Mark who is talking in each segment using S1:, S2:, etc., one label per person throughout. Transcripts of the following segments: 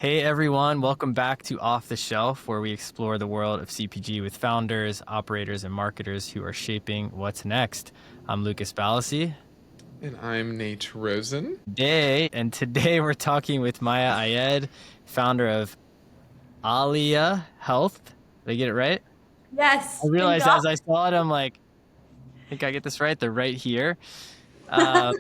S1: Hey everyone, welcome back to Off the Shelf, where we explore the world of CPG with founders, operators, and marketers who are shaping what's next. I'm Lucas Balassi.
S2: And I'm Nate Rosen.
S1: Today we're talking with Maya Ayed, founder of Alya Health. Did I get it right? I
S3: Yes, good
S1: realized
S3: job.
S1: as I saw it, I'm like, I think I get this right. They're right here. Um,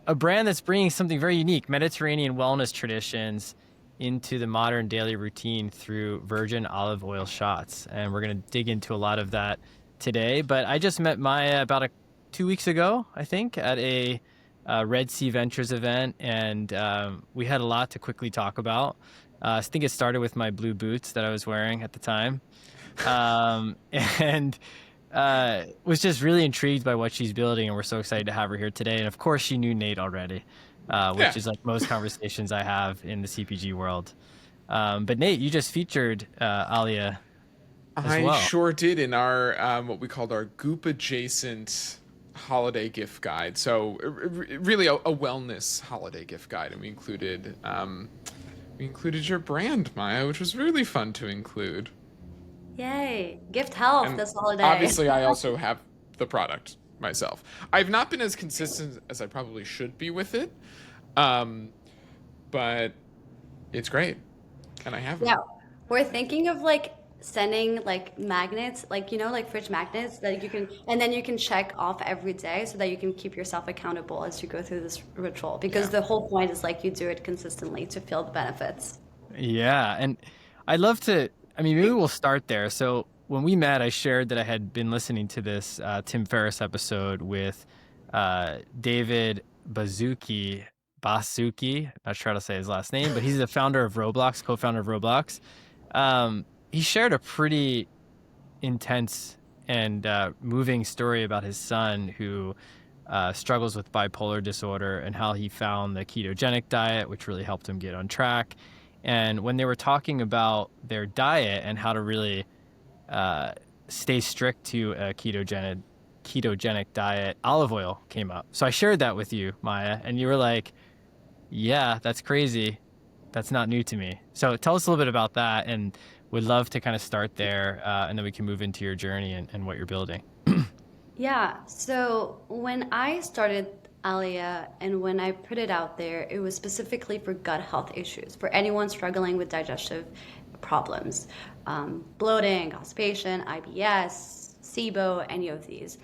S1: a brand that's bringing something very unique, Mediterranean wellness traditions, into the modern daily routine through virgin olive oil shots. And we're going to dig into a lot of that today. But I just met Maya about 2 weeks ago, I think, at a Red Sea Ventures event. And we had a lot to quickly talk about. I think it started with my blue boots that I was wearing at the time. And was just really intrigued by what she's building, and we're so excited to have her here today. And of course, she knew Nate already, which
S2: Yeah,
S1: is like most conversations I have in the CPG world. But Nate, you just featured Alia as
S2: I
S1: well.
S2: sure did in our what we called our Goop adjacent holiday gift guide. So really a wellness holiday gift guide, and we included your brand, Maya, which was really fun to include.
S3: Yay. Gift health
S2: And
S3: this holiday.
S2: obviously, I also have the product myself. I've not been as consistent as I probably should be with it, um, but it's great, and I have
S3: Yeah,
S2: them.
S3: we're thinking of like sending like magnets, like like fridge magnets that you can, and then you can check off every day so that you can keep yourself accountable as you go through this ritual. Because
S2: Yeah.
S3: the whole point is like you do it consistently to feel the benefits.
S1: Yeah, and I'd love to. I mean, maybe we'll start there. So when we met, I shared that I had been listening to this Tim Ferriss episode with David Basuki. Not sure how to say his last name, but he's the founder of Roblox, co-founder of Roblox. He shared a pretty intense and moving story about his son who struggles with bipolar disorder and how he found the ketogenic diet, which really helped him get on track. And when they were talking about their diet and how to really uh, stay strict to a ketogenic diet, olive oil came up. So I shared that with you, Maya, and you were like, "Yeah, that's crazy. That's not new to me." So tell us a little bit about that, and would love to kind of start there, and then we can move into your journey and what you're building.
S3: Yeah, so when I started Alia and when I put it out there, it was specifically for gut health issues, for anyone struggling with digestive problems, bloating, constipation, IBS, SIBO, any of these.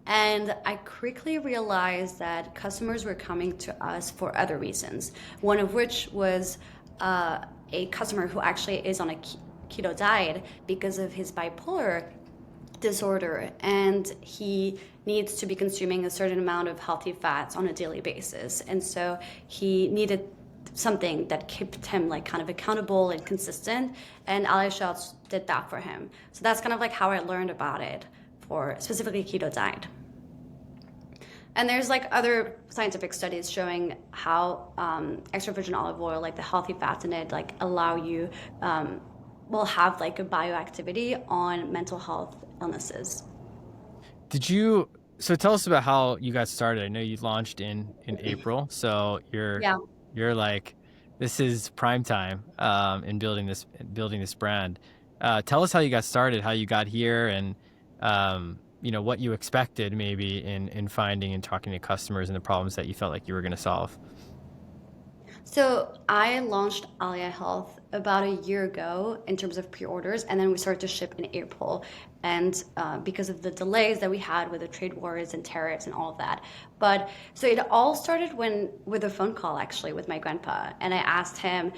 S3: And I quickly realized that customers were coming to us for other reasons, one of which was a customer who actually is on a keto diet because of his bipolar disorder, and he needs to be consuming a certain amount of healthy fats on a daily basis, and so he needed something that kept him like kind of accountable and consistent, and Ally Shots did that for him. So that's kind of like how I learned about it for specifically keto diet. And there's like other scientific studies showing how extra virgin olive oil, like the healthy fats in it, like allow you will have like a bioactivity on mental health illnesses.
S1: Did you? So tell us about how you got started. I know you launched in April, so
S3: Yeah.
S1: you're like, this is prime time in building this brand. Tell us how you got started, how you got here, and what you expected maybe in finding and talking to customers and the problems that you felt like you were going to solve.
S3: So I launched Alya Health about a year ago in terms of pre-orders, and then we started to ship in April. And because of the delays that we had with the trade wars and tariffs and all of that, but so it all started when with a phone call actually with my grandpa, and I asked him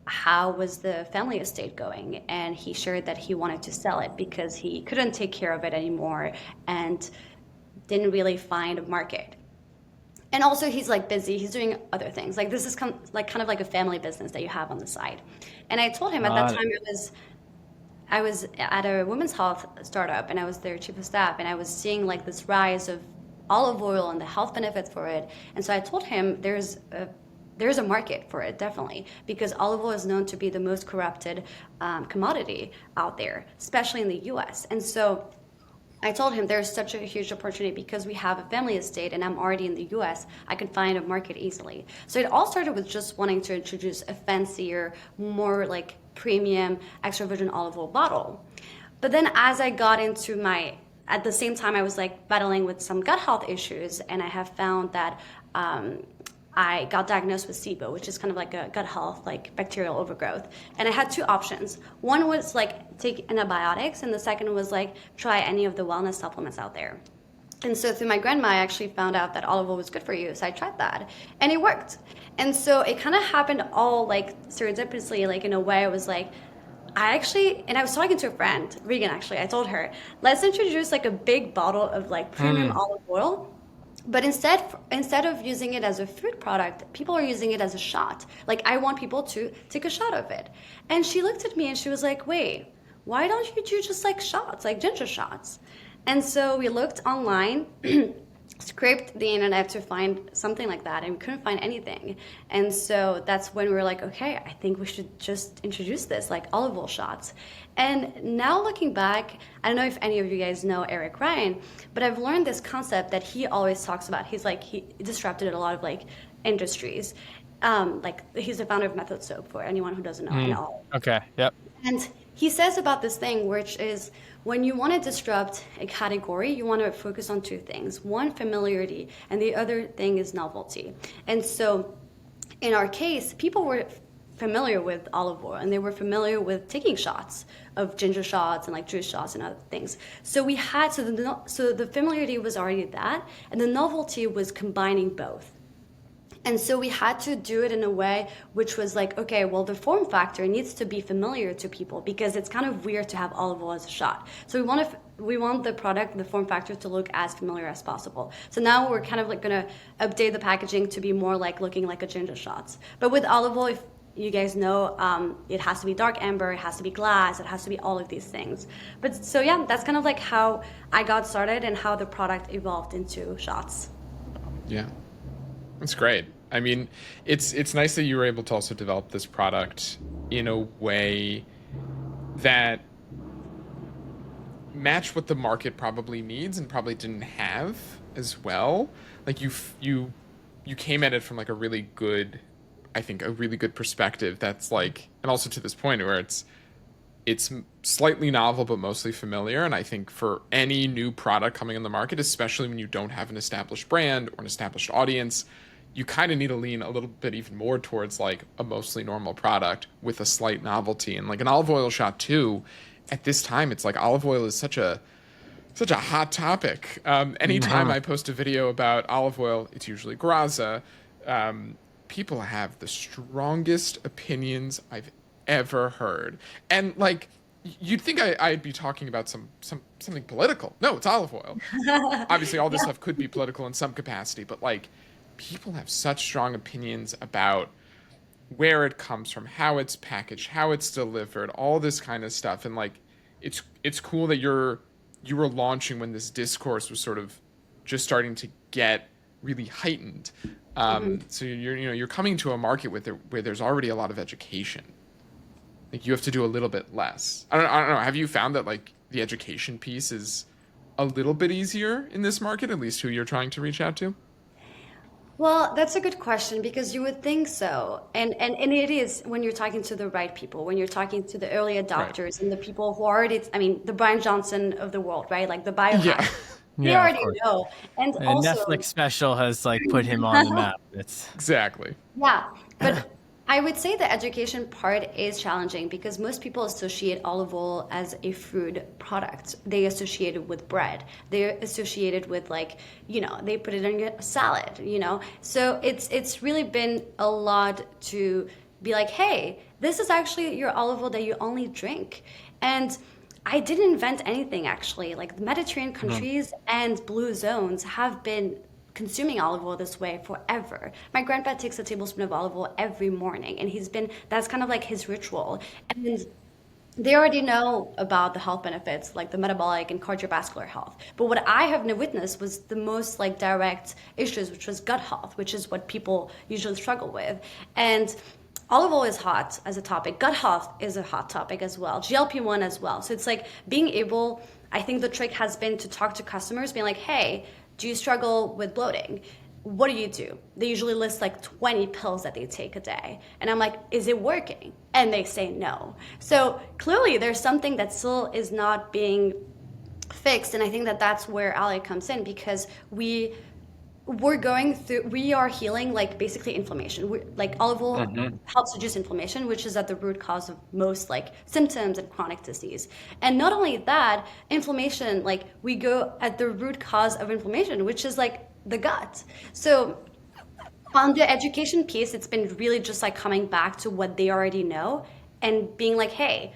S3: how was the family estate going, and he shared that he wanted to sell it because he couldn't take care of it anymore and didn't really find a market. And also he's like busy, he's doing other things, like this is like kind of like a family business that you have on the side. And I told him at that
S1: Got
S3: time
S1: it.
S3: I was at a women's health startup, and I was their chief of staff, and I was seeing like this rise of olive oil and the health benefits for it. And so I told him there's a market for it, definitely, because olive oil is known to be the most corrupted commodity out there, especially in the US. And so I told him there's such a huge opportunity because we have a family estate and I'm already in the US. I could find a market easily. So it all started with just wanting to introduce a fancier, more like premium extra virgin olive oil bottle. But then as I got into at the same time, I was like battling with some gut health issues, and I have found that I got diagnosed with SIBO, which is kind of like a gut health, like bacterial overgrowth. And I had two options. One was like take antibiotics, and the second was like try any of the wellness supplements out there. And so through my grandma, I actually found out that olive oil was good for you. So I tried that and it worked. And so it kind of happened all like serendipitously, like in a way I was like, and I was talking to a friend, Regan actually, I told her, let's introduce like a big bottle of like premium olive oil. But instead of using it as a food product, people are using it as a shot. Like I want people to take a shot of it. And she looked at me and she was like, wait, why don't you do just like shots, like ginger shots? And so we looked online, scraped the internet to find something like that, and we couldn't find anything. And so that's when we were like, okay, I think we should just introduce this, like olive oil shots. And now looking back, I don't know if any of you guys know Eric Ryan, but I've learned this concept that he always talks about. He disrupted a lot of like industries. Like he's the founder of Method Soap, for anyone who doesn't know. And all.
S1: Okay. Yep.
S3: And he says about this thing, which is when you want to disrupt a category, you want to focus on two things. One, familiarity, and the other thing is novelty. And so in our case, people were familiar with olive oil and they were familiar with taking shots of ginger shots and like juice shots and other things. So the familiarity was already that, and the novelty was combining both. And so we had to do it in a way which was like, okay, well, the form factor needs to be familiar to people because it's kind of weird to have olive oil as a shot. So we want the product, the form factor to look as familiar as possible. So now we're kind of like going to update the packaging to be more like looking like a ginger shots. But with olive oil, if you guys know, it has to be dark amber, it has to be glass, it has to be all of these things. But so yeah, that's kind of like how I got started and how the product evolved into shots.
S2: Yeah. That's great. I mean, it's nice that you were able to also develop this product in a way that matched what the market probably needs and probably didn't have as well. Like you came at it from like a really good perspective that's like, and also to this point where it's slightly novel but mostly familiar. And I think for any new product coming on the market, especially when you don't have an established brand or an established audience, you kind of need to lean a little bit even more towards like a mostly normal product with a slight novelty. And like an olive oil shot too, at this time, it's like olive oil is such a hot topic. Anytime I post a video about olive oil, it's usually Graza. People have the strongest opinions I've ever heard. And like, you'd think I'd be talking about something political. No, it's olive oil. Obviously, all this stuff could be political in some capacity, but like, people have such strong opinions about where it comes from, how it's packaged, how it's delivered, all this kind of stuff. And like, it's cool that you were launching when this discourse was sort of just starting to get really heightened. So you're coming to a market where there's already a lot of education. Like you have to do a little bit less. I don't know. Have you found that like the education piece is a little bit easier in this market, at least who you're trying to reach out to?
S3: Well, that's a good question because you would think so. And it is when you're talking to the right people, when you're talking to the early adopters and the people who already, I mean, the Brian Johnson of the world, right? Like the biohackers.
S2: Yeah.
S3: They
S1: Yeah, of
S3: already
S1: course.
S3: know. And
S1: And
S3: also,
S1: Netflix special has like put him on the map. It's
S2: Exactly.
S3: yeah, but I would say the education part is challenging because most people associate olive oil as a food product. They associate it with bread. They're associated with like, they put it in a salad. So it's really been a lot to be like, hey, this is actually your olive oil that you only drink. And I didn't invent anything actually. Like the Mediterranean countries and blue zones have been consuming olive oil this way forever. My grandpa takes a tablespoon of olive oil every morning, and that's kind of like his ritual. And they already know about the health benefits, like the metabolic and cardiovascular health. But what I have witnessed was the most like direct issues, which was gut health, which is what people usually struggle with. And olive oil is hot as a topic. Gut health is a hot topic as well. GLP-1 as well. So it's like being able I think the trick has been to talk to customers, being like, hey, do you struggle with bloating? What do you do? They usually list like 20 pills that they take a day. And I'm like, is it working? And they say no. So clearly there's something that still is not being fixed. And I think that that's where Alya comes in, because we are healing like basically inflammation. Like olive oil helps reduce inflammation, which is at the root cause of most like symptoms and chronic disease. And not only that, inflammation, like we go at the root cause of inflammation, which is like the gut. So on the education piece, it's been really just like coming back to what they already know and being like, hey,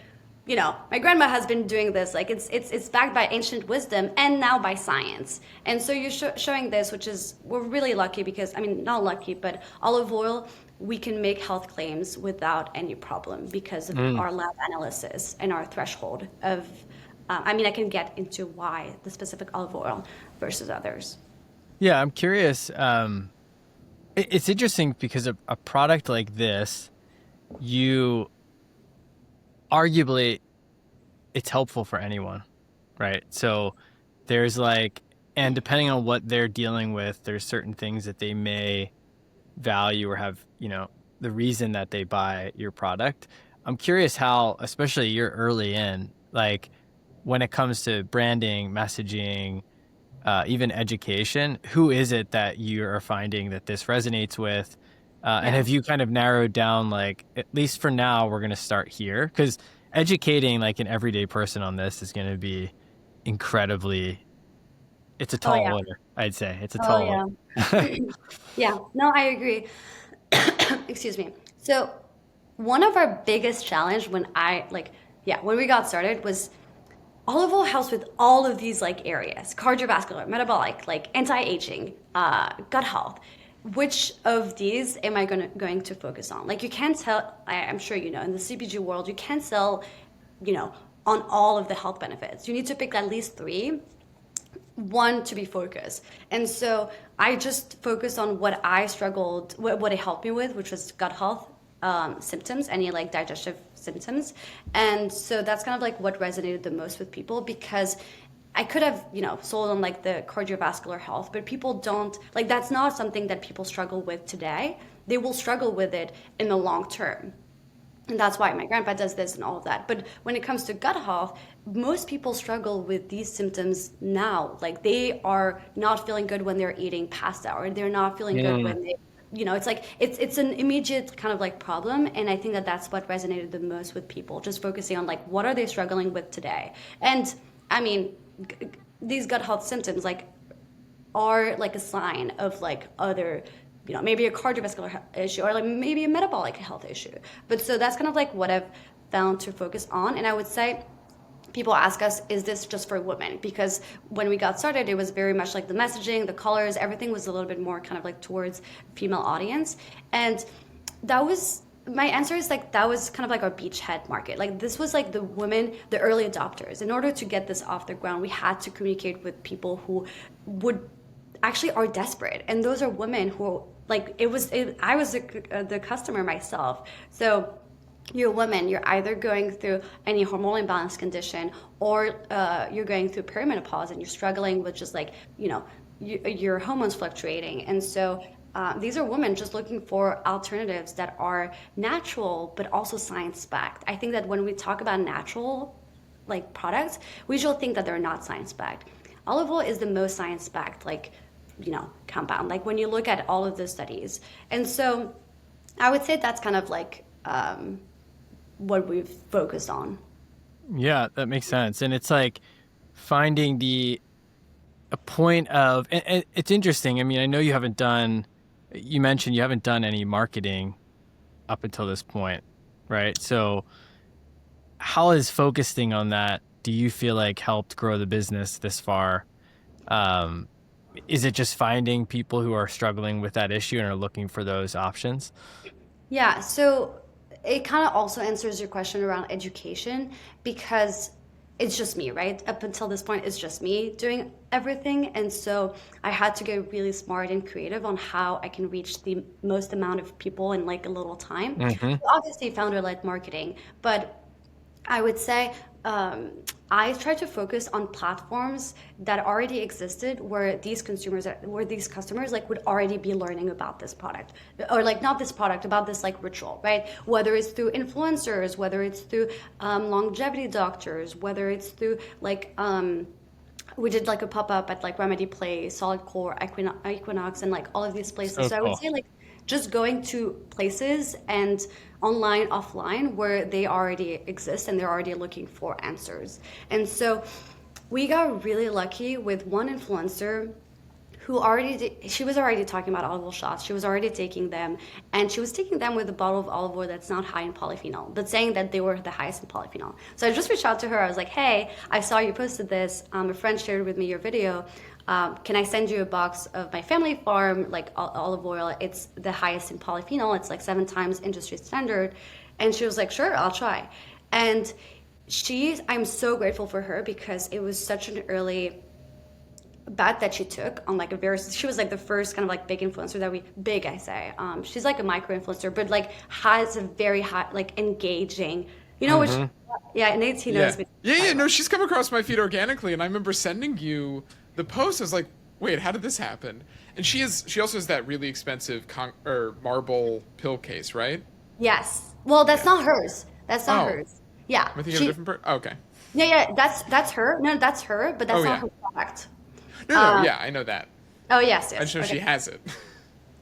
S3: my grandma has been doing this. Like it's backed by ancient wisdom and now by science. And so you're showing this, which is, we're really lucky because, I mean, not lucky, but olive oil, we can make health claims without any problem because of our lab analysis and our threshold of, I mean, I can get into why the specific olive oil versus others.
S1: Yeah, I'm curious. It's interesting because a product like this, you arguably it's helpful for anyone, right? So there's like, and depending on what they're dealing with, there's certain things that they may value or have, the reason that they buy your product. I'm curious how, especially you're early in, like when it comes to branding, messaging, even education, who is it that you are finding that this resonates with? And have you kind of narrowed down, like, at least for now, we're going to start here? Because educating like an everyday person on this is going to be incredibly, it's a
S3: Oh
S1: tall
S3: yeah.
S1: order, I'd say. It's a
S3: Oh
S1: tall order.
S3: yeah. Yeah. No, I agree. Excuse me. So one of our biggest challenge when we got started was olive oil helps with all of these like areas: cardiovascular, metabolic, like anti-aging, gut health. Which of these am I going to focus on? Like you can't tell, I'm sure in the CPG world, you can't sell, on all of the health benefits. You need to pick at least three, one to be focused. And so I just focused on what what it helped me with, which was gut health symptoms, any like digestive symptoms. And so that's kind of like what resonated the most with people, because I could have, sold on like the cardiovascular health, but people don't, like that's not something that people struggle with today. They will struggle with it in the long term. And that's why my grandpa does this and all of that. But when it comes to gut health, most people struggle with these symptoms now. Like they are not feeling good when they're eating pasta, or they're not feeling good when they, it's like it's an immediate kind of like problem. And I think that that's what resonated the most with people, just focusing on like what are they struggling with today. And I mean, these gut health symptoms like are like a sign of like other, maybe a cardiovascular issue or like maybe a metabolic health issue. But so that's kind of like what I've found to focus on. And I would say people ask us, is this just for women? Because when we got started, it was very much like the messaging, the colors, everything was a little bit more kind of like towards female audience. And that was, my answer is like that was kind of like our beachhead market. Like this was like the women, the early adopters. In order to get this off the ground, we had to communicate with people who would actually are desperate, and those are women who like I was the customer myself. So you're a woman, you're either going through any hormonal imbalance condition, or you're going through perimenopause and you're struggling with just like your hormones fluctuating. And so these are women just looking for alternatives that are natural but also science-backed. I think that when we talk about natural like products, we usually think that they're not science-backed. Olive oil is the most science-backed like compound, like when you look at all of the studies. And so I would say that's kind of like what we've focused on.
S1: Yeah, that makes sense. And it's like finding a point of, and it's interesting. I mean, I know you mentioned you haven't done any marketing up until this point, right? So how is focusing on that, do you feel like helped grow the business this far? Is it just finding people who are struggling with that issue and are looking for those options?
S3: Yeah, so it kind of also answers your question around education, because it's just me, right? Up until this point, it's just me doing everything. And so I had to get really smart and creative on how I can reach the most amount of people in like a little time. So obviously, founder-led marketing, but I would say I tried to focus on platforms that already existed where these customers like would already be learning about this product, or like not this product, about this like ritual, right? Whether it's through influencers, whether it's through longevity doctors, whether it's through like we did like a pop-up at like Remedy Place, Solid Core, Equinox, and like all of these places.
S1: So
S3: So I would
S1: cool.
S3: say like just going to places and online, offline, where they already exist and they're already looking for answers. And so we got really lucky with one influencer who she was already talking about olive oil shots. She was already taking them, and she was taking them with a bottle of olive oil that's not high in polyphenol, but saying that they were the highest in polyphenol. So I just reached out to her. I was like, hey, I saw you posted this. A friend shared with me your video. Can I send you a box of my family farm, like olive oil? It's the highest in polyphenol. It's like 7 times industry standard. And she was like, sure, I'll try. And I'm so grateful for her because it was such an early bet that she took on like she was like the first kind of like big influencer big, I say. She's like a micro influencer, but like has a very high, like engaging, which, yeah, Nate, he
S2: Yeah.
S3: knows me.
S2: Yeah, no, she's come across my feed organically, and I remember sending you the post. I was like, wait, how did this happen? And she also has that really expensive or marble pill case, right?
S3: Yes. Well, that's not hers. That's not
S2: Oh,
S3: hers. Yeah.
S2: am I thinking of a different person? Oh, okay.
S3: Yeah, that's her. No, that's her, but
S2: Oh,
S3: that's not
S2: yeah.
S3: her product.
S2: No, yeah, I know that.
S3: Oh, yes,
S2: I just know
S3: okay.
S2: she has it.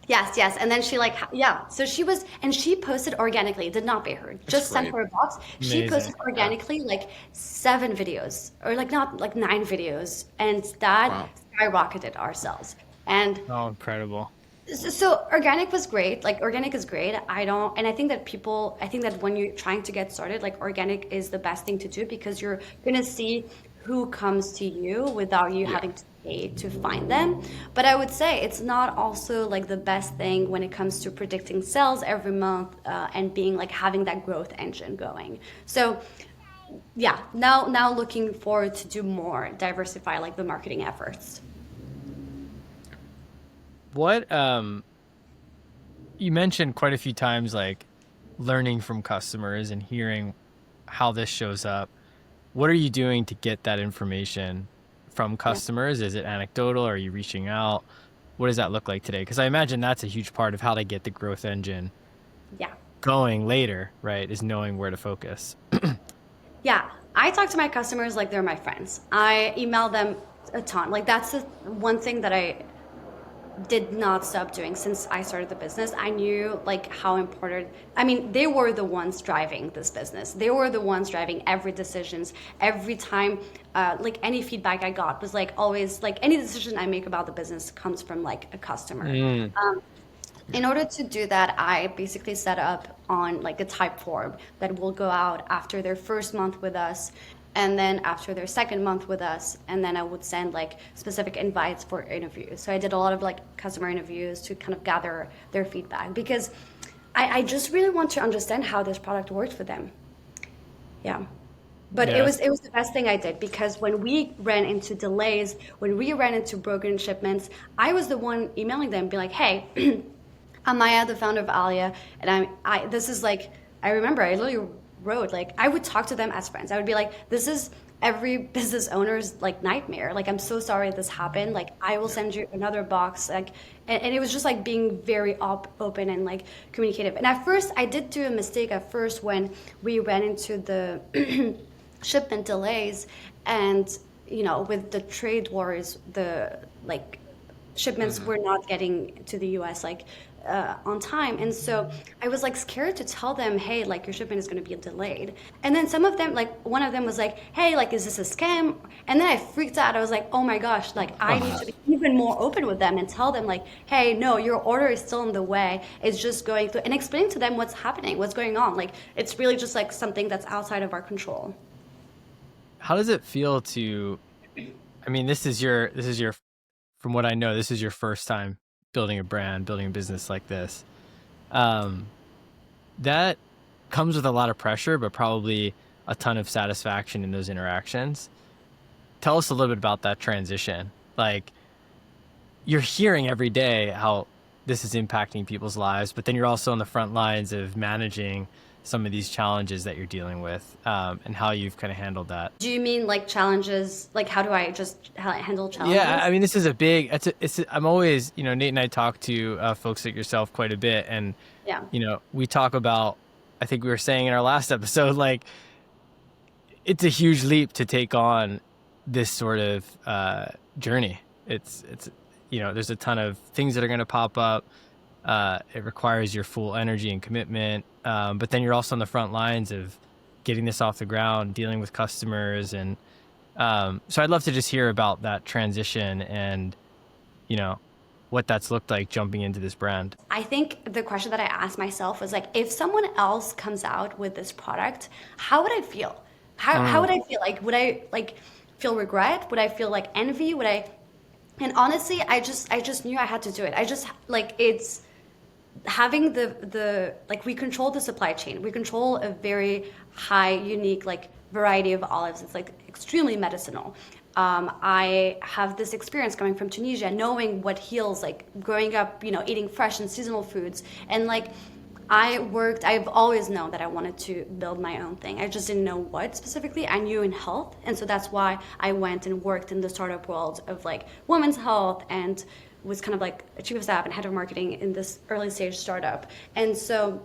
S3: Yes. And then she like, yeah. So she posted organically, did not pay her, just sent
S2: great.
S3: her a box. She
S1: Amazing.
S3: posted organically like 7 videos, or like not like 9 videos. And that
S2: Wow.
S3: skyrocketed our sales. And
S1: Oh, incredible.
S3: so organic was great. Like organic is great. And I think that when you're trying to get started, like organic is the best thing to do because you're going to see who comes to you without you
S2: Yeah.
S3: having to pay to find them. But I would say it's not also like the best thing when it comes to predicting sales every month and being like having that growth engine going. So yeah, now looking forward to do more, diversify like the marketing efforts.
S1: What you mentioned quite a few times, like learning from customers and hearing how this shows up. What are you doing to get that information from
S3: Yeah.
S1: customers? Is it anecdotal? Are you reaching out? What does that look like today? Because I imagine that's a huge part of how to get the growth engine
S3: Yeah.
S1: going later, right? Is knowing where to focus.
S3: Yeah, I talk to my customers like they're my friends. I email them a ton. Like that's the one thing that I did not stop doing since I started the business. I knew like how important. I mean, they were the ones driving this business. They were the ones driving every decisions. Every time, like any feedback I got was like always like any decision I make about the business comes from like a customer.
S1: Mm.
S3: In order to do that, I basically set up on like a type form that will go out after their first month with us, and then after their second month with us, and then I would send like specific invites for interviews. So I did a lot of like customer interviews to kind of gather their feedback because I just really want to understand how this product worked for them. Yeah. But it
S1: Yeah.
S3: was the best thing I did because when we ran into delays, when we ran into broken shipments, I was the one emailing them, be like, hey, I'm Maya, the founder of Alya, and this is like, I remember I literally wrote, like, I would talk to them as friends. I would be like, this is every business owner's like nightmare. Like, I'm so sorry this happened. Like, I will send you another box. Like, and it was just like being very open and like communicative. And at first, I did do a mistake at first when we ran into the shipment delays, and with the trade wars, the like shipments were not getting to the US like on time. And so I was like scared to tell them, hey, like your shipment is going to be delayed. And then some of them, like one of them was like, hey, like, is this a scam? And then I freaked out. I was like, oh my gosh, like I need to be even more open with them and tell them like, hey, no, your order is still in the way. It's just going through, and explain to them what's happening, what's going on. Like, it's really just like something that's outside of our control.
S1: How does it feel to, I mean, this is your, from what I know, this is your first time building a brand, building a business like this. That comes with a lot of pressure, but probably a ton of satisfaction in those interactions. Tell us a little bit about that transition. Like, you're hearing every day how this is impacting people's lives, but then you're also on the front lines of managing some of these challenges that you're dealing with, and how you've kind of handled that.
S3: Do you mean like challenges? Like how do I just handle
S1: Yeah,
S3: challenges?
S1: I mean, this is a big. I'm always, Nate and I talk to folks like yourself quite a bit, and
S3: Yeah.
S1: we talk about. I think we were saying in our last episode, like it's a huge leap to take on this sort of journey. It's there's a ton of things that are going to pop up. It requires your full energy and commitment, but then you're also on the front lines of getting this off the ground, dealing with customers, and so I'd love to just hear about that transition and what that's looked like jumping into this brand.
S3: I think the question that I asked myself was like, if someone else comes out with this product, how would I feel? How would I feel? Like, would I like feel regret? Would I feel like envy? Would I? And honestly, I just knew I had to do it. I just like it's having the like we control the supply chain. We control a very high, unique like variety of olives. It's like extremely medicinal. I have this experience coming from Tunisia, knowing what heals, like growing up, eating fresh and seasonal foods. And like I've always known that I wanted to build my own thing. I just didn't know what specifically. I knew in health. And so that's why I went and worked in the startup world of like women's health and was kind of like a chief of staff and head of marketing in this early stage startup. And so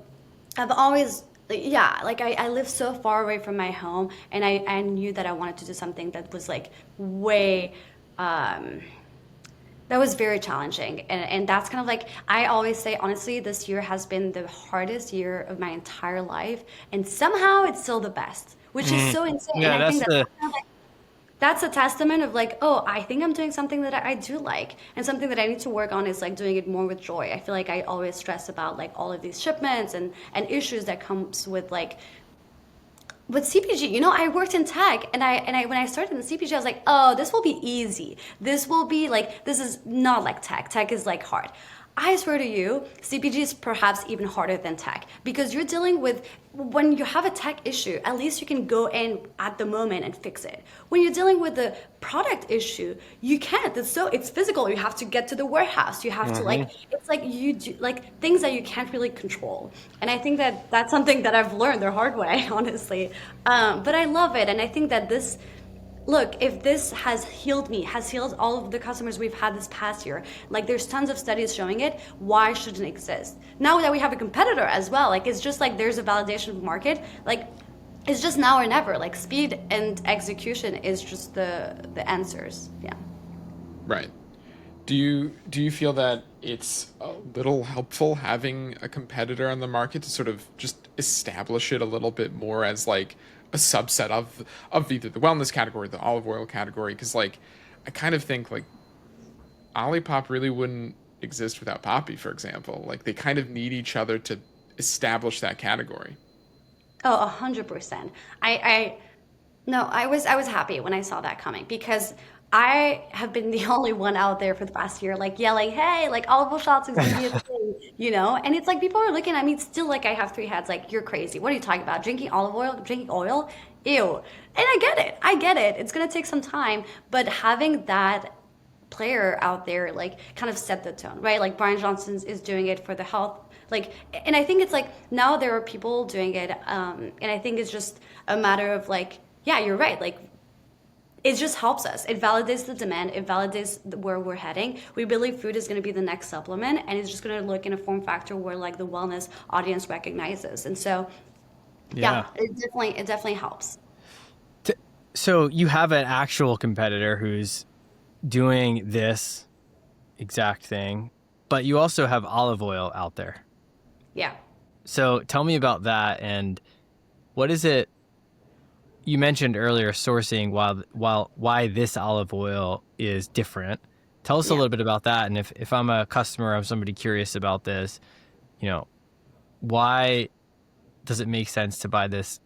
S3: I've always I live so far away from my home, and I knew that I wanted to do something that was like way that was very challenging. And that's kind of like I always say, honestly, this year has been the hardest year of my entire life, and somehow it's still the best, which is so insane.
S1: Yeah,
S3: And I think
S1: that's
S3: that's
S1: the
S3: kind of like that's a testament of like, oh, I think I'm doing something that I do like, and something that I need to work on is like doing it more with joy. I feel like I always stress about like all of these shipments and issues that comes with like with CPG. I worked in tech, and I when I started in CPG, I was like, oh, this will be easy. This will be like this is not like tech. Tech is like hard. I swear to you, CPG is perhaps even harder than tech because you're dealing with when you have a tech issue, at least you can go in at the moment and fix it. When you're dealing with the product issue, you can't. It's physical. You have to get to the warehouse. You have to like it's like you do like things that you can't really control. And I think that that's something that I've learned the hard way, honestly. But I love it, and I think that this. Look, if this has healed me, has healed all of the customers we've had this past year, like there's tons of studies showing it, why shouldn't it exist? Now that we have a competitor as well, like it's just like there's a validation of market, like it's just now or never. Like speed and execution is just the answers. Yeah.
S2: Right. Do you feel that it's a little helpful having a competitor on the market to sort of just establish it a little bit more as like a subset of either the wellness category, the olive oil category? Because like I kind of think like Olipop really wouldn't exist without Poppy, for example. Like they kind of need each other to establish that category.
S3: Oh, 100%. I no, I was happy when I saw that coming because I have been the only one out there for the past year, like yelling, "Hey, like olive oil shots is gonna be a thing," And it's like people are looking at me still like I have three heads. Like you're crazy. What are you talking about? Drinking olive oil? Drinking oil? Ew. And I get it. I get it. It's gonna take some time, but having that player out there like kind of set the tone, right? Like Brian Johnson is doing it for the health. Like, and I think it's like now there are people doing it, and I think it's just a matter of like, yeah, you're right. Like it just helps us. It validates the demand. It validates where we're heading. We believe food is going to be the next supplement, and it's just going to look in a form factor where like the wellness audience recognizes. And so, yeah, it definitely helps.
S1: So you have an actual competitor who's doing this exact thing, but you also have olive oil out there.
S3: Yeah.
S1: So tell me about that, and what is it? You mentioned earlier sourcing why this olive oil is different. Tell us a
S3: Yeah.
S1: little bit about that. And if I'm a customer, I'm somebody curious about this, why does it make sense to buy this,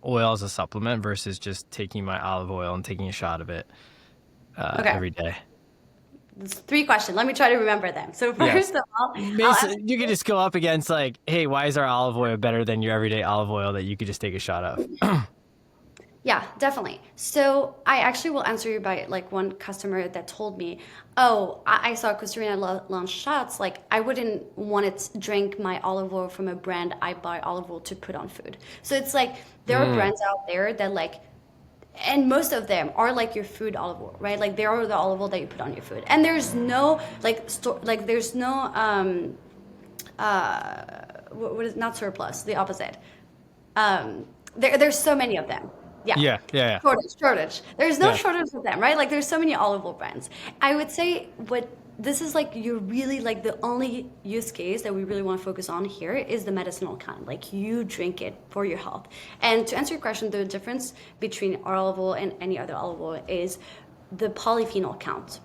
S1: oil as a supplement versus just taking my olive oil and taking a shot of it
S3: Okay.
S1: every day?
S3: It's three questions. Let me try to remember them. So
S1: Yeah.
S3: first of all, I'll ask
S1: You could just go up against like, hey, why is our olive oil better than your everyday olive oil that you could just take a shot of?
S3: Yeah, definitely. So I actually will answer you by like one customer that told me, "Oh, I saw Costa launch shots. Like I wouldn't want to drink my olive oil from a brand I buy olive oil to put on food." So it's like there are
S1: Mm.
S3: brands out there that like, and most of them are like your food olive oil, right? Like they are the olive oil that you put on your food, and there's no like like there's no what is not surplus, the opposite. There's so many of them. Yeah.
S1: Yeah, yeah, yeah,
S3: Shortage. There's no
S1: yeah.
S3: shortage of them, right? Like there's so many olive oil brands. I would say what this is like you're really like the only use case that we really want to focus on here is the medicinal kind. Like you drink it for your health. And to answer your question, the difference between our olive oil and any other olive oil is the polyphenol count.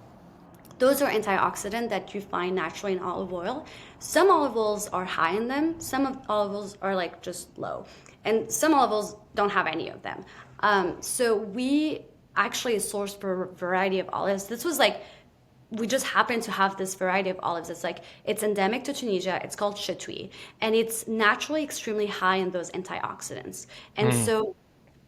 S3: Those are antioxidant that you find naturally in olive oil. Some olive oils are high in them. Some of olive oils are like just low, and some olive oils don't have any of them. So we actually source for a variety of olives. This was like we just happen to have this variety of olives. It's like it's endemic to Tunisia. It's called chatouille, and it's naturally extremely high in those antioxidants. And
S1: Mm.
S3: so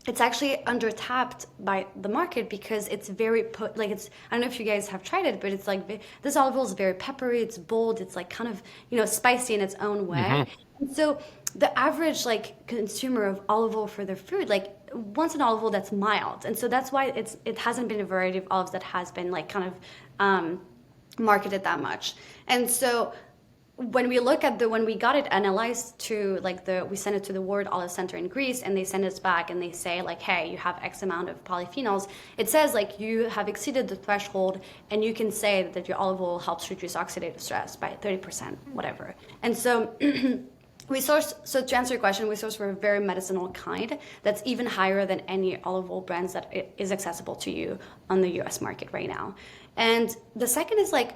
S3: it's actually under tapped by the market because it's very like it's I don't know if you guys have tried it, but it's like this olive oil is very peppery, it's bold, it's like kind of spicy in its own
S1: Hmm.
S3: way. And so the average like consumer of olive oil for their food like wants an olive oil that's mild, and so that's why it hasn't been a variety of olives that has been like kind of marketed that much. And so when we look at the when we got it analyzed to like the we sent it to the World Olive Center in Greece, and they send us back and they say like, hey, you have X amount of polyphenols. It says like you have exceeded the threshold, and you can say that your olive oil helps reduce oxidative stress by 30%, whatever. And so we source, so to answer your question, we source for a very medicinal kind that's even higher than any olive oil brands that is accessible to you on the US market right now. And the second is like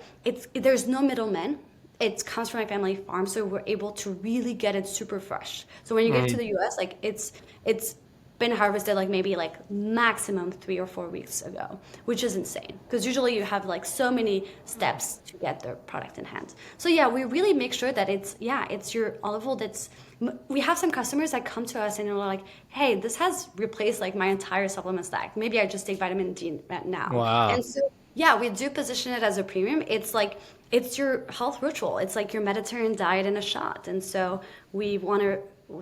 S3: there's no middlemen. It comes from my family farm, so we're able to really get it super fresh. So when you get it to
S1: Mm.
S3: the US, like it's been harvested like maybe like maximum 3 or 4 weeks ago, which is insane. Because usually you have like so many steps to get the product in hand. So yeah, we really make sure that it's your olive oil that's we have some customers that come to us and they're like, hey, this has replaced like my entire supplement stack. Maybe I just take vitamin D now.
S1: Wow.
S3: And so yeah, we do position it as a premium. It's like it's your health ritual. It's like your Mediterranean diet in a shot. And so we want to.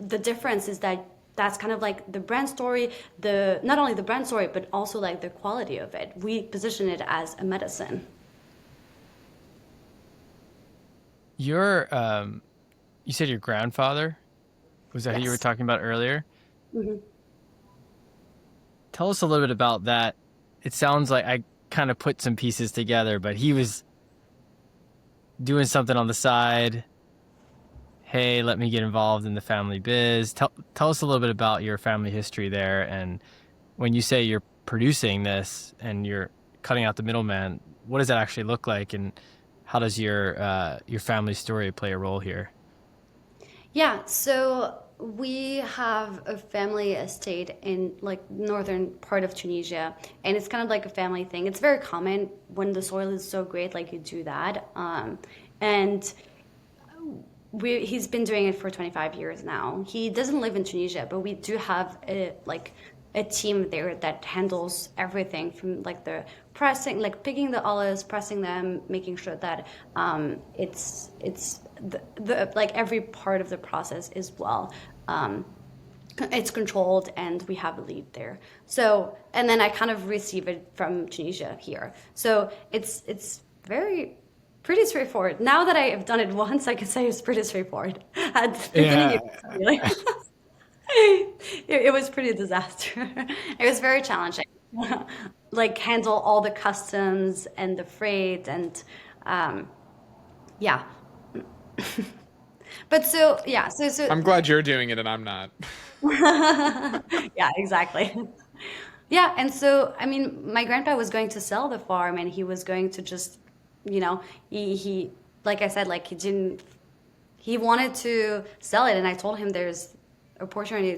S3: The difference is that that's kind of like the brand story. The not only the brand story, but also like the quality of it. We position it as a medicine.
S1: Your you said your grandfather, was that who you were
S3: Yes.
S1: talking about earlier?
S3: Mhm.
S1: Tell us a little bit about that. It sounds like I kind of put some pieces together, but he was doing something on the side. Hey, let me get involved in the family biz. Tell us a little bit about your family history there. And when you say you're producing this and you're cutting out the middleman, what does that actually look like? And how does your family story play a role here?
S3: Yeah, so we have a family estate in like northern part of Tunisia, and it's kind of like a family thing. It's very common when the soil is so great, like you do that. And he's been doing it for 25 years now. He doesn't live in Tunisia, but we do have a team there that handles everything from like the pressing, like picking the olives, pressing them, making sure that it's the like every part of the process is well. Um, it's controlled, and we have a lead there. So, and then I kind of receive it from Tunisia here. So it's very pretty straightforward. Now that I have done it once, I can say it's pretty straightforward. At the beginning,
S1: Yeah.
S3: it was really, it was pretty a disaster. It was very challenging. Like handle all the customs and the freight and um, yeah. But so yeah, so
S2: I'm glad you're doing it and I'm not.
S3: yeah, exactly. Yeah, and so I mean, my grandpa was going to sell the farm, and he was going to just, he like I said, like he wanted to sell it, and I told him there's opportunity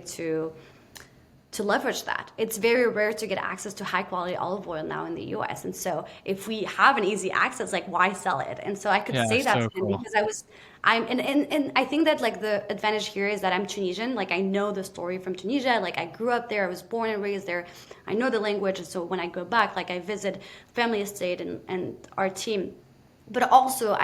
S3: to leverage that. It's very rare to get access to high quality olive oil now in the US. And so if we have an easy access, like why sell it? And so I could
S1: Yeah,
S3: say that
S1: so
S3: to him
S1: cool.
S3: because and I think that like the advantage here is that I'm Tunisian. Like I know the story from Tunisia. Like I grew up there. I was born and raised there. I know the language. And so when I go back, like I visit family estate and our team. But also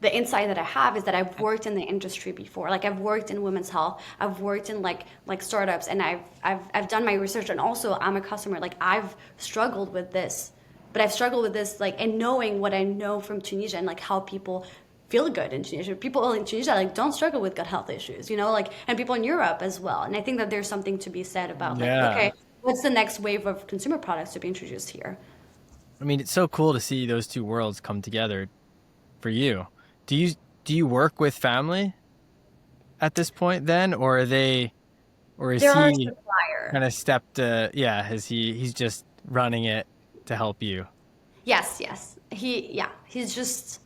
S3: the insight that I have is that I've worked in the industry before. Like I've worked in women's health, I've worked in like startups, and I've done my research, and also I'm a customer. Like I've struggled with this, but I've struggled with this like, and knowing what I know from Tunisia and like how people feel good in Tunisia. People in Tunisia like don't struggle with gut health issues, like, and people in Europe as well. And I think that there's something to be said about like,
S1: Yeah.
S3: okay, what's the next wave of consumer products to be introduced here?
S1: I mean, it's so cool to see those two worlds come together for you. Do you work with family at this point then, or is
S3: They're our
S1: he
S3: supplier.
S1: kind of stepped yeah, he's just running it to help you?
S3: Yes, yes. He's just,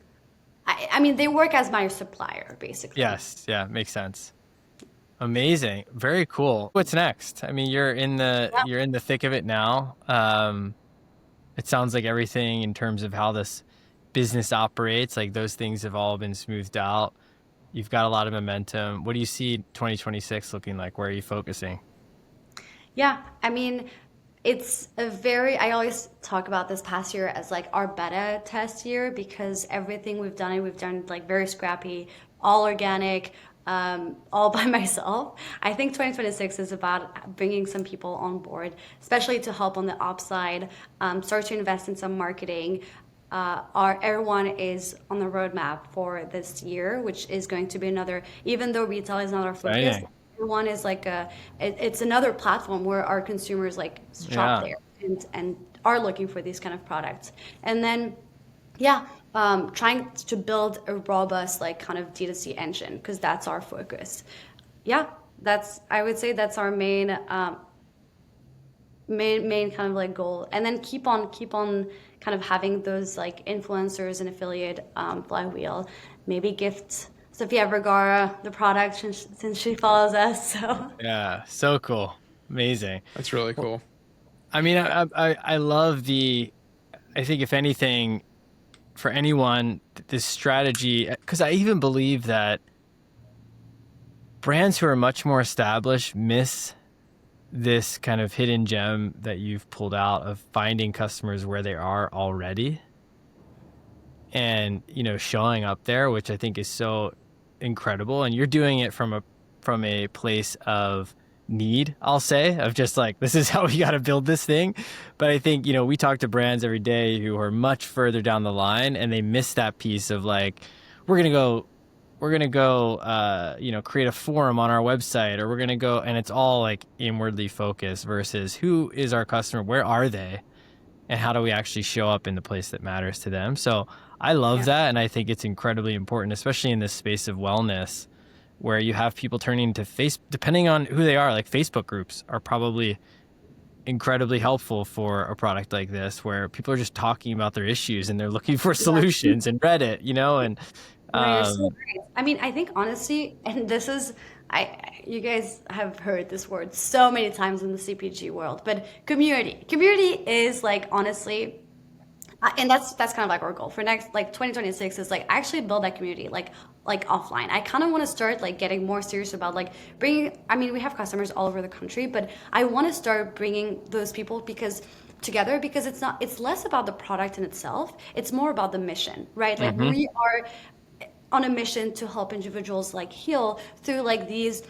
S3: I mean, they work as my supplier, basically.
S1: Yes, yeah, makes sense. Amazing. Very cool. What's next? I mean,
S3: Yeah.
S1: you're in the thick of it now. It sounds like everything in terms of how this business operates, like those things have all been smoothed out. You've got a lot of momentum. What do you see 2026 looking like? Where are you focusing?
S3: Yeah, I mean, I always talk about this past year as like our beta test year because everything we've done like very scrappy, all organic, all by myself. I think 2026 is about bringing some people on board, especially to help on the ops side, start to invest in some marketing. Our everyone is on the roadmap for this year, which is going to be another, even though retail is not our focus,
S1: Exciting.
S3: everyone is like it's another platform where our consumers like shop
S1: Yeah.
S3: there and are looking for these kind of products. And then yeah, trying to build a robust like kind of D2C engine because that's our focus. Yeah, I would say that's our main kind of like goal, and then keep on kind of having those like influencers and affiliate flywheel. Maybe gift Sofia Vergara the product since she follows us. So
S1: Yeah. So cool. Amazing.
S2: That's really
S1: Well,
S2: cool.
S1: I mean, I love I think if anything, for anyone, this strategy, because I even believe that brands who are much more established miss this kind of hidden gem that you've pulled out of finding customers where they are already and showing up there, which I think is so incredible. And you're doing it from a place of need, I'll say, of just like, this is how we got to build this thing. But I think we talk to brands every day who are much further down the line and they miss that piece of like, we're gonna go create a forum on our website, or we're going to go, and it's all like inwardly focused versus who is our customer, where are they, and how do we actually show up in the place that matters to them. So I love
S3: yeah,
S1: that. And I think it's incredibly important, especially in this space of wellness where you have people turning to depending on who they are, like Facebook groups are probably incredibly helpful for a product like this, where people are just talking about their issues and they're looking for
S3: yeah.
S1: solutions, and Reddit, and
S3: No, you're so
S1: um,
S3: right. I mean, I think honestly, and this is, you guys have heard this word so many times in the CPG world, but community is like honestly, and that's kind of like our goal for next like 2026 is like actually build that community like offline. I kind of want to start like getting more serious about like bringing. I mean, we have customers all over the country, but I want to start bringing those people because it's less about the product in itself, it's more about the mission, right? Like
S1: mhm.
S3: we are on a mission to help individuals like heal through like these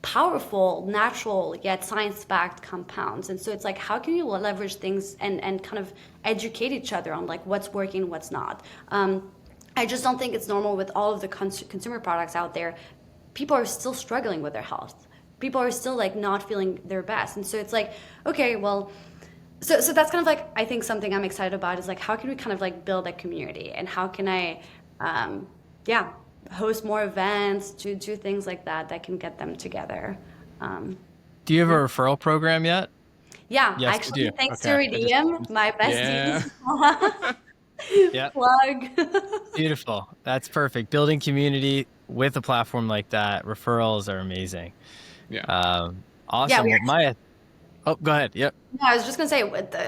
S3: powerful natural yet science-backed compounds. And so it's like how can you leverage things and kind of educate each other on like what's working, what's not. I just don't think it's normal with all of the consumer products out there. People are still struggling with their health, people are still like not feeling their best. And so it's like, okay, well, so that's kind of like I think something I'm excited about is like how can we kind of like build a community, and how can I um, yeah, host more events, to do things like that can get them together. Um,
S1: Do you have a
S3: yeah,
S1: referral program yet?
S3: yeah.
S1: Yes, you
S3: Actually,
S1: do.
S3: thanks to
S1: Okay.
S3: Redeem, my
S2: Yeah.
S3: besties.
S1: Yeah.
S3: Plug.
S1: Beautiful. That's perfect. Building community with a platform like that, referrals are amazing.
S2: Yeah.
S3: Yeah,
S1: Awesome.
S3: we
S1: Well,
S3: are.
S1: Maya, Oh, go ahead. Yep.
S3: No, I was just gonna say,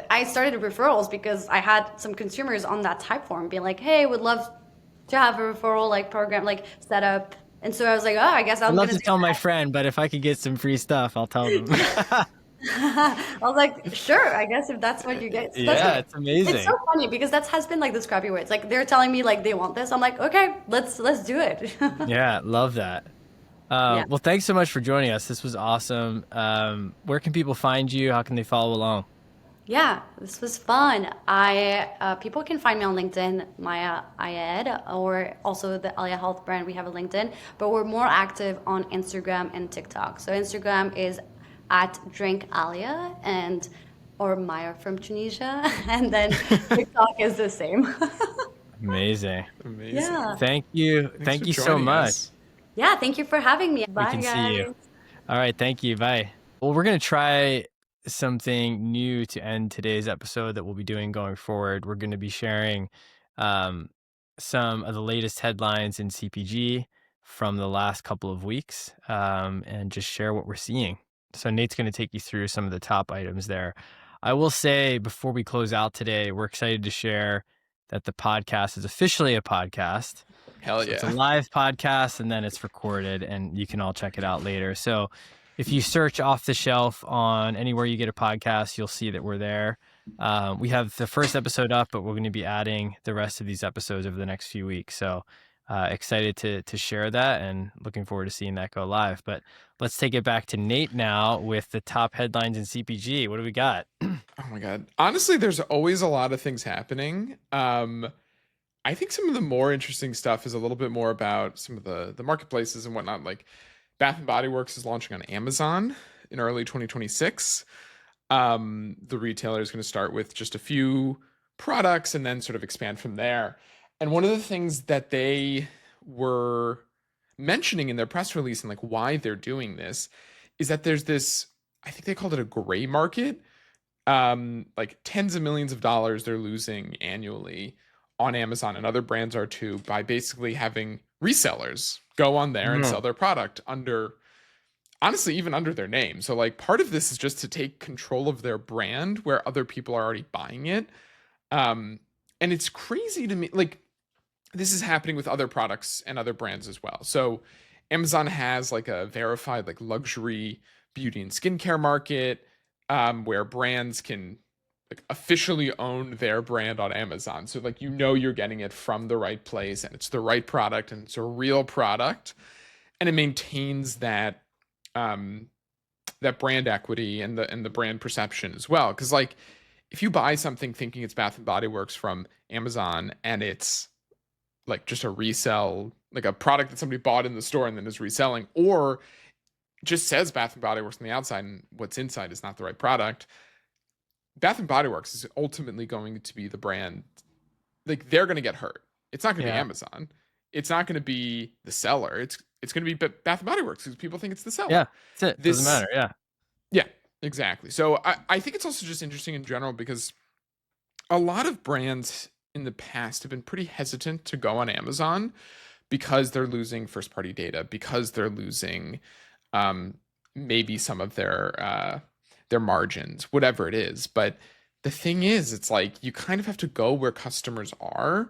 S3: I started referrals because I had some consumers on that type form being like, "Hey, would love to have a referral like program like set up." And so I was like, "Oh, I guess
S1: I'd
S3: I'm
S1: love
S3: gonna
S1: to
S3: do
S1: tell my friend, but if I could get some free stuff, I'll tell them.
S3: that." I was like, "Sure, I guess if that's what you get." So that's
S1: Yeah,
S3: okay.
S1: it's
S3: It's so
S1: amazing.
S3: funny because that has been like the scrappy way. It's like they're telling me like they want this. I'm like, "Okay, let's do it."
S1: Yeah, love that.
S3: Yeah.
S1: Well, thanks so much for joining us. This was awesome. Where can people find you? How can they follow along?
S3: Yeah, this was fun. I people can find me on LinkedIn, Maya Ayed, or also the Alya Health brand. We have a LinkedIn, but we're more active on Instagram and TikTok. So Instagram is at Drink Alya and or Maya from Tunisia, and then TikTok is the same.
S1: Amazing.
S2: Amazing.
S3: Yeah.
S1: Thank you.
S2: Thanks for
S1: Thank you so
S2: joining
S1: much.
S2: us.
S3: Yeah, thank you for having me.
S1: We
S3: Bye
S1: can see you.
S3: guys.
S1: All right. Thank you. Bye. Well, we're going to try something new to end today's episode that we'll be doing going forward. We're going to be sharing um, some of the latest headlines in CPG from the last couple of weeks and just share what we're seeing. So, Nate's going to take you through some of the top items there. I will say before we close out today, we're excited to share that the podcast is officially a podcast.
S2: Hell
S1: So it's a
S2: yeah.
S1: live podcast and then it's recorded and you can all check it out later. So if you search Off the Shelf on anywhere you get a podcast, you'll see that we're there. We have the first episode up, but we're going to be adding the rest of these episodes over the next few weeks. So excited to share that and looking forward to seeing that go live. But let's take it back to Nate now with the top headlines in CPG. What do we got?
S2: Oh my God. Honestly, there's always a lot of things happening. I think some of the more interesting stuff is a little bit more about some of the marketplaces and whatnot. Like Bath and Body Works is launching on Amazon in early 2026. The retailer is going to start with just a few products and then sort of expand from there. And one of the things that they were mentioning in their press release and like why they're doing this is that there's this, I think they called it a gray market, like tens of millions of dollars they're losing annually on Amazon, and other brands are too, by basically having resellers go on there and
S1: Mm,
S2: sell their product under, honestly, even under their name. So like part of this is just to take control of their brand where other people are already buying it. um and it's crazy to me, like this is happening with other products and other brands as well. So Amazon has like a verified like luxury beauty and skincare market, where brands can like officially own their brand on Amazon. So like you're getting it from the right place and it's the right product and it's a real product, and it maintains um that brand equity and the brand perception as well. Because like if you buy something thinking it's Bath and Body Works from Amazon and it's like just a resell, like a product that somebody bought in the store and then is reselling, or just says Bath and Body Works on the outside and what's inside is not the right product, Bath and Body Works is ultimately going to be the brand. Like they're going to get hurt. It's not going to be
S1: yeah.
S2: Amazon. It's not going to be the seller. It's going to be Bath and Body Works because people think it's the
S1: Yeah.
S2: seller.
S1: That's it. Doesn't
S2: This,
S1: matter. Yeah.
S2: yeah, exactly. So I think it's also just interesting in general because a lot of brands in the past have been pretty hesitant to go on Amazon because they're losing first party data, because they're losing um, maybe some of their margins, whatever it is. But the thing is, it's like you kind of have to go where customers are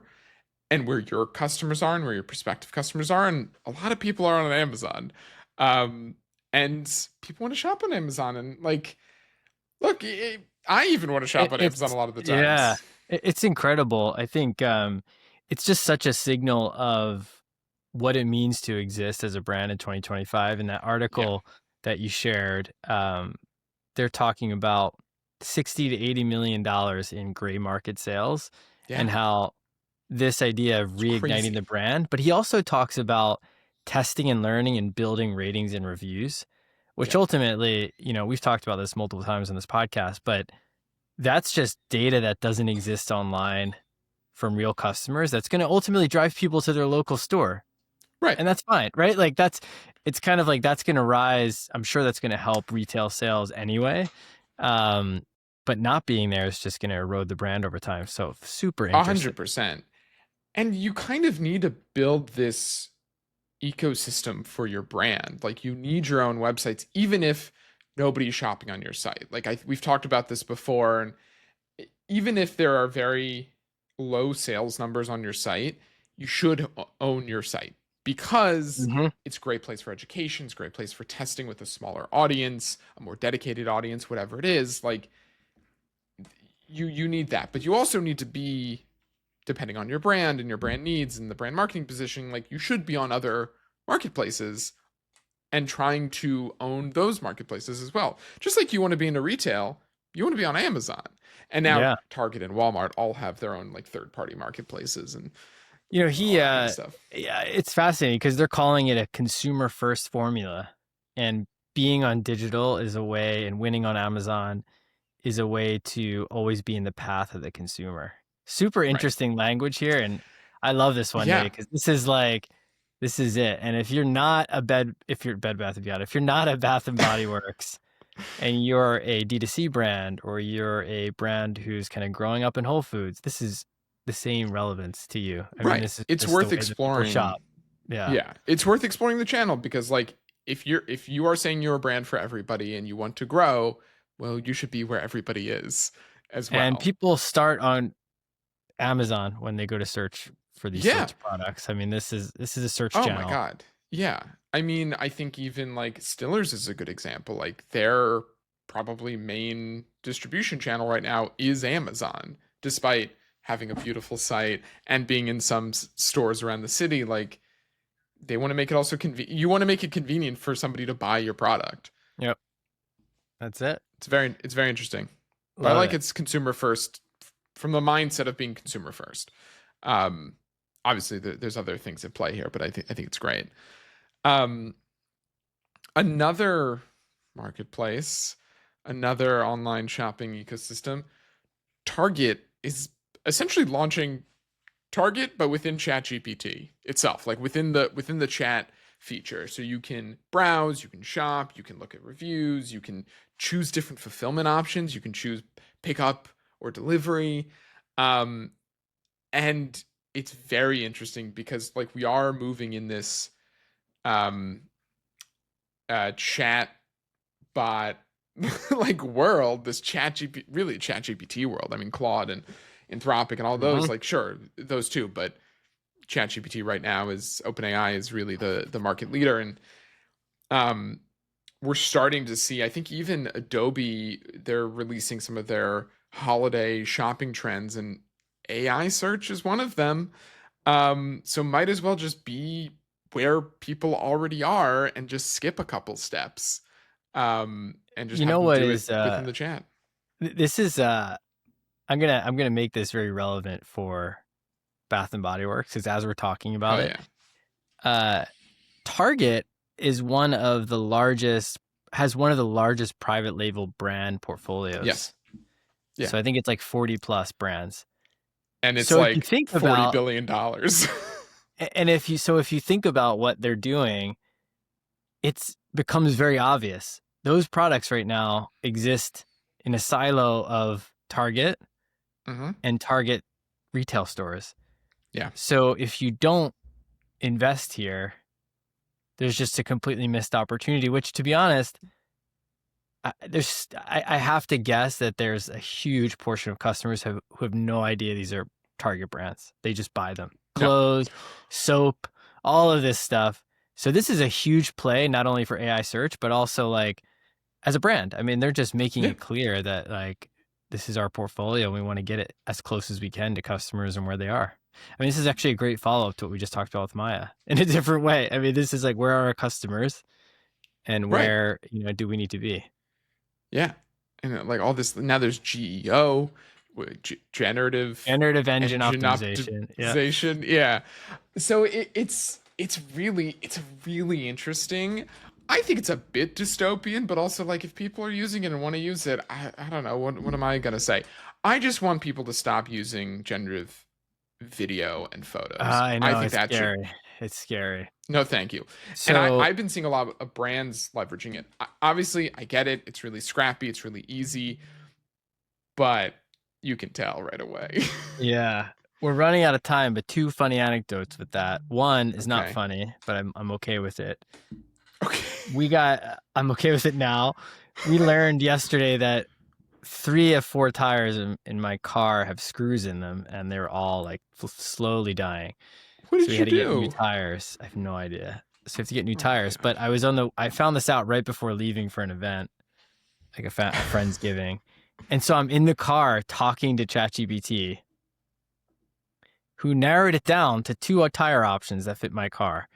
S2: and where your customers are and where your prospective customers are. And a lot of people are on Amazon. Um, and people want to shop on Amazon. And like, look, I even want to shop on Amazon a
S1: It's
S2: lot of the
S1: yeah,
S2: times.
S1: it's incredible. I think it's just such a signal of what it means to exist as a brand in 2025. In that
S2: Yeah.
S1: article that you shared, they're talking about 60 to 80 million dollars in gray market sales
S2: Yeah.
S1: and how this idea of
S2: It's
S1: reigniting the
S2: crazy.
S1: brand. But he also talks about testing and learning and building ratings and reviews, which
S2: Yeah.
S1: ultimately, we've talked about this multiple times on this podcast, but that's just data that doesn't exist online from real customers that's going to ultimately drive people to their local store.
S2: Right.
S1: And that's fine, right? Like it's kind of like that's going to rise. I'm sure that's going to help retail sales anyway. Um, but not being there is just going to erode the brand over time. So super
S2: A
S1: interesting.
S2: 100%. And you kind of need to build this ecosystem for your brand. Like you need your own websites, even if nobody's shopping on your site. Like we've talked about this before, and even if there are very low sales numbers on your site, you should own your site because
S1: Hmm.
S2: it's a great place for education, it's a great place for testing with a smaller audience, a more dedicated audience, whatever it is. Like you need that, but you also need to be, depending on your brand and your brand needs and the brand marketing positioning, like you should be on other marketplaces and trying to own those marketplaces as well. Just like you want to be in a retail, you want to be on Amazon. And now
S1: Yeah.
S2: Target and Walmart all have their own like third-party marketplaces and
S1: He,
S2: all that kind of stuff.
S1: yeah, it's fascinating because they're calling it a consumer first formula. And being on digital is a way, and winning on Amazon is a way to always be in the path of the consumer. Super
S2: Right.
S1: interesting language here. And I love this one day
S2: Yeah.
S1: because this is it. And if you're Bed Bath & Beyond, if you're not a Bath and Body Works and you're a D2C brand, or you're a brand who's kind of growing up in Whole Foods, this is the same relevance to you. I mean,
S2: Right.
S1: this is
S2: It's
S1: just the
S2: worth
S1: way that people
S2: exploring.
S1: shop. Yeah.
S2: Yeah. It's worth exploring the channel because like if you are saying you're a brand for everybody and you want to grow, well, you should be where everybody is as
S1: And
S2: well.
S1: people start on Amazon when they go to search for these
S2: Yeah.
S1: sorts of products. I mean, this is a search
S2: Oh my
S1: channel.
S2: God. Yeah. I mean, I think even like Stiller's is a good example. Like their probably main distribution channel right now is Amazon, despite having a beautiful site and being in some stores around the city. Like they want to make it also convenient. You want to make it convenient for somebody to buy your product.
S1: Yep. That's it.
S2: It's very interesting. But I
S1: Love
S2: like
S1: it.
S2: it's consumer first from the mindset of being consumer first. Um, Obviously there's other things at play here, but I think it's great. Um, Another marketplace, another online shopping ecosystem, Target is essentially launching Target, but within ChatGPT itself, like within the chat feature. So you can browse, you can shop, you can look at reviews, you can choose different fulfillment options, you can choose pickup or delivery. Um, and it's very interesting because like we are moving in this um chat bot like world, this chat GPT world. I mean Claude and Anthropic and all those,
S1: Mhm.
S2: like sure, those two, but chat GPT right now is OpenAI is really the market leader. And um we're starting to see, I think even Adobe, they're releasing some of their holiday shopping trends, and AI search is one of them. So might as well just be where people already are and just skip a couple steps. And just
S1: You
S2: have
S1: know
S2: them
S1: what
S2: do it
S1: is
S2: within the chat.
S1: this is I'm gonna make this very relevant for Bath and Body Works because as we're talking about
S2: Oh
S1: it,
S2: yeah.
S1: Target is has one of the largest private label brand portfolios.
S2: Yes. Yeah.
S1: So I think it's like 40 plus brands.
S2: And it's
S1: So if you
S2: like
S1: think
S2: $40
S1: about
S2: billion.
S1: and if you think about what they're doing, it's becomes very obvious. Those products right now exist in a silo of Target
S2: Mm-hmm.
S1: and Target retail stores.
S2: Yeah.
S1: So if you don't invest here, there's just a completely missed opportunity, which to be honest, I have to guess that there's a huge portion of customers who have no idea these are Target brands. They just buy them.
S2: No.
S1: Clothes, soap, all of this stuff. So this is a huge play, not only for AI search, but also like as a brand. I mean, they're just making
S2: Yeah.
S1: it clear that like this is our portfolio. We want to get it as close as we can to customers and where they are. I mean, this is actually a great follow-up to what we just talked about with Maya in a different way. I mean, this is like, where are our customers and
S2: Right.
S1: where, do we need to be?
S2: Yeah. And like all this, now there's GEO, generative
S1: Engine
S2: engine
S1: optimization. Yeah.
S2: optimization. Yeah. So it's really interesting. I think it's a bit dystopian, but also like if people are using it and want to use it, I don't know, what am I gonna say? I just want people to stop using generative video and photos.
S1: I know,
S2: I think
S1: it's
S2: that should
S1: scary. It's scary.
S2: no, thank you. And
S1: So
S2: I've been seeing a lot of brands leveraging it. Obviously, I get it. It's really scrappy. It's really easy, but you can tell right away.
S1: yeah, we're running out of time, but two funny anecdotes with that. One is not
S2: Okay.
S1: funny, but I'm okay with it.
S2: Okay.
S1: I'm okay with it now. We learned yesterday that 3 of 4 tires in my car have screws in them, and they're all like slowly dying.
S2: What
S1: So
S2: did
S1: we
S2: you
S1: had to get new
S2: do?
S1: tires. I have no idea. So we have to get new
S2: Oh my
S1: tires.
S2: God.
S1: But I found this out right before leaving for an event, like a friend's giving. And so I'm in the car talking to ChatGPT, who narrowed it down to 2 tire options that fit my car,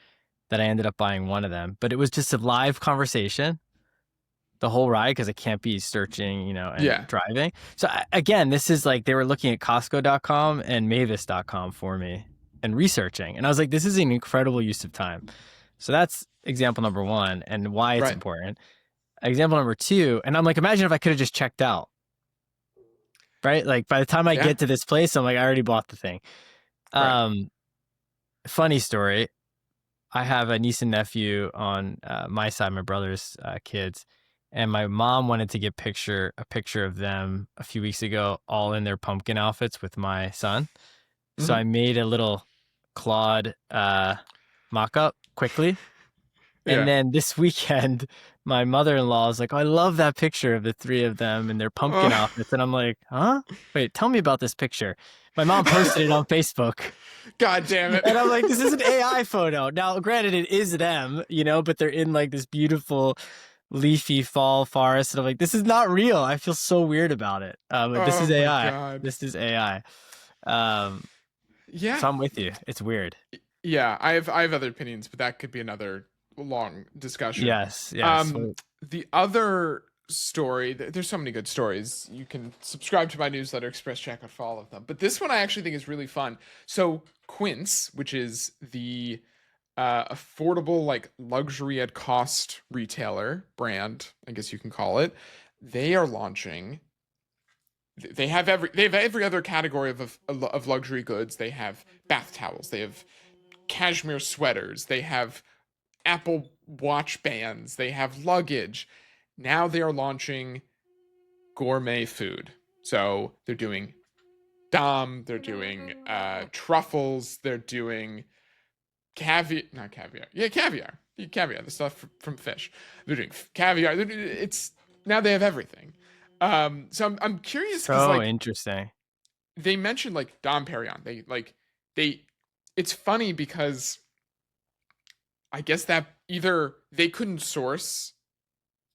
S1: that I ended up buying one of them. But it was just a live conversation the whole ride because I can't be searching, and
S2: Yeah.
S1: driving. So again, this is like they were looking at Costco.com and Mavis.com for me and researching. And I was like, this is an incredible use of time. So that's example number one and why it's
S2: Right.
S1: important. Example number two, and I'm like, imagine if I could have just checked out, right? Like by the time I
S2: Yeah.
S1: get to this place, I'm like, I already bought the thing.
S2: Right.
S1: Um, Funny story. I have a niece and nephew on my side, my brother's kids, and my mom wanted to get a picture of them a few weeks ago, all in their pumpkin outfits with my son. So
S2: Hmm.
S1: I made a little Claude mock-up quickly. And
S2: Yeah.
S1: then this weekend, my mother-in-law is like, "Oh, I love that picture of the 3 of them in their pumpkin
S2: Oh.
S1: outfits." And I'm like, "Huh? Wait, tell me about this picture." My mom posted it on Facebook.
S2: God damn it.
S1: And I'm like, this is an AI photo. Now, granted, it is them, but they're in like this beautiful leafy fall forest. And I'm like, this is not real. I feel so weird about it. But this
S2: Oh
S1: is
S2: my
S1: AI.
S2: God.
S1: This is AI. Um,
S2: Yeah.
S1: so I'm with you. It's weird.
S2: Yeah. I have other opinions, but that could be another long discussion.
S1: Yes, yes.
S2: Um, the other story, there's so many good stories. You can subscribe to my newsletter, Express Checkout, for all of them. But this one I actually think is really fun. So Quince, which is the affordable like luxury at cost retailer brand, I guess you can call it. They are launching. They have every other category of luxury goods. They have bath towels. They have cashmere sweaters. They have Apple Watch bands. They have luggage. Now they are launching gourmet food. So they're doing dom. They're doing truffles. They're doing caviar, not caviar. Yeah, caviar. Caviar, the stuff from fish. They're doing caviar. It's now they have everything. So I'm curious because
S1: So
S2: like
S1: interesting.
S2: they mentioned like Dom Perignon. They. It's funny because I guess that either they couldn't source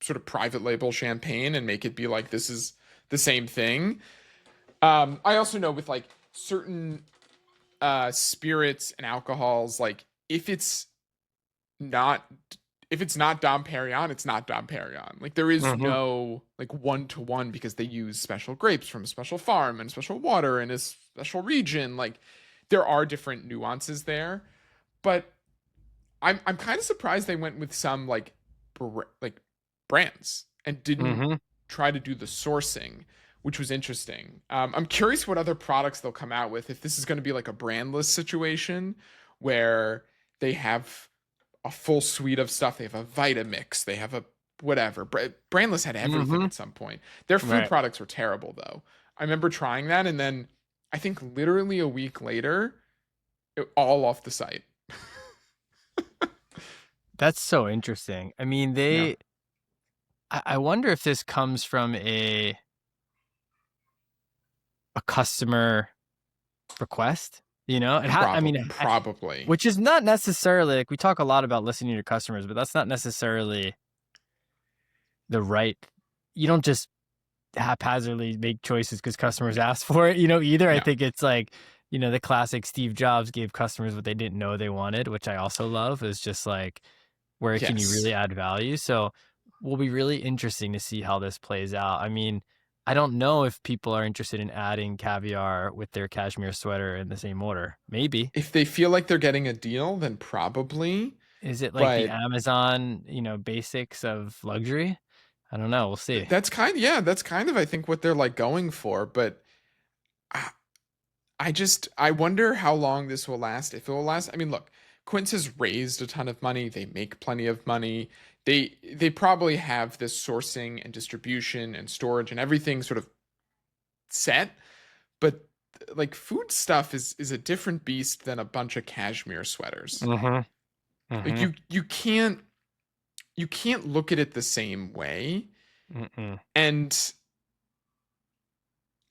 S2: sort of private label champagne and make it be like this is the same thing. I also know with like certain spirits and alcohols, like not if it's not Dom Perignon, it's not Dom Perignon. Like there is
S1: Hmm.
S2: no like one to one because they use special grapes from a special farm and special water in a special region. Like there are different nuances there, but I'm kind of surprised they went with some like brands and didn't
S1: Hmm.
S2: try to do the sourcing, which was interesting. I'm curious what other products they'll come out with if this is going to be like a brandless situation where they have a full suite of stuff. They have a Vitamix. They have a whatever. Brandless had everything
S1: Hmm.
S2: at some point. Their food
S1: Right.
S2: products were terrible though. I remember trying that and then I think literally a week later, all off the site.
S1: That's so interesting. I mean,
S2: Yeah,
S1: I wonder if this comes from a customer request, I mean,
S2: probably.
S1: which is not necessarily like we talk a lot about listening to customers, but that's not necessarily the right. You don't just haphazardly make choices because customers ask for it, either. I
S2: No.
S1: think it's like, the classic Steve Jobs gave customers what they didn't know they wanted, which I also love, is just like, where can you
S2: Yes.
S1: really add value? So will be really interesting to see how this plays out. I mean, I don't know if people are interested in adding caviar with their cashmere sweater in the same order. Maybe.
S2: If they feel like they're getting a deal, then probably.
S1: Is it like the
S2: But
S1: Amazon, basics of luxury? I don't know. We'll see.
S2: that's kind of I think what they're like going for. But I, I wonder how long this will last. If it will last. I mean, look, Quince has raised a ton of money. They make plenty of money. They probably have this sourcing and distribution and storage and everything sort of set. But like food stuff is a different beast than a bunch of cashmere sweaters.
S1: Mm-hmm.
S2: Like
S1: Mm-hmm.
S2: you can't look at it the same way.
S1: Mm-mm.
S2: And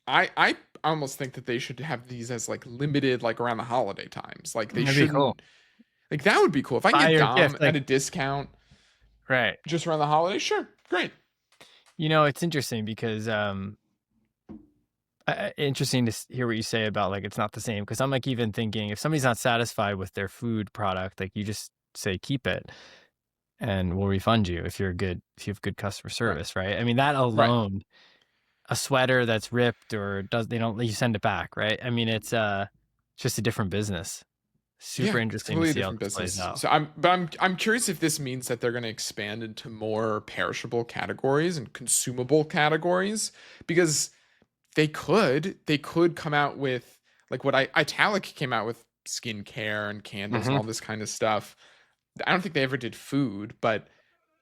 S2: I almost think that they should have these as like limited, like around the holiday times. Like they
S1: That'd be cool.
S2: shouldn't, like that would be cool if I can
S1: Buy
S2: get
S1: your
S2: Dom
S1: gift,
S2: at
S1: like,
S2: a discount
S1: right.
S2: just around the holiday. Sure, great.
S1: It's interesting because interesting to hear what you say about like it's not the same, because I'm like even thinking if somebody's not satisfied with their food product, like you just say keep it and we'll refund you if you have good customer
S2: Right,
S1: service, right? I mean that
S2: right.
S1: alone, a sweater that's ripped or they don't, you send it back, right? I mean it's just a different business.
S2: Yeah,
S1: Super
S2: it's
S1: interesting to
S2: completely
S1: see how
S2: different
S1: this plays
S2: business.
S1: out.
S2: So I'm curious if this means that they're going to expand into more perishable categories and consumable categories, because they could come out with like what Italic came out with, skincare and candles and
S1: Hmm.
S2: all this kind of stuff. I don't think they ever did food, but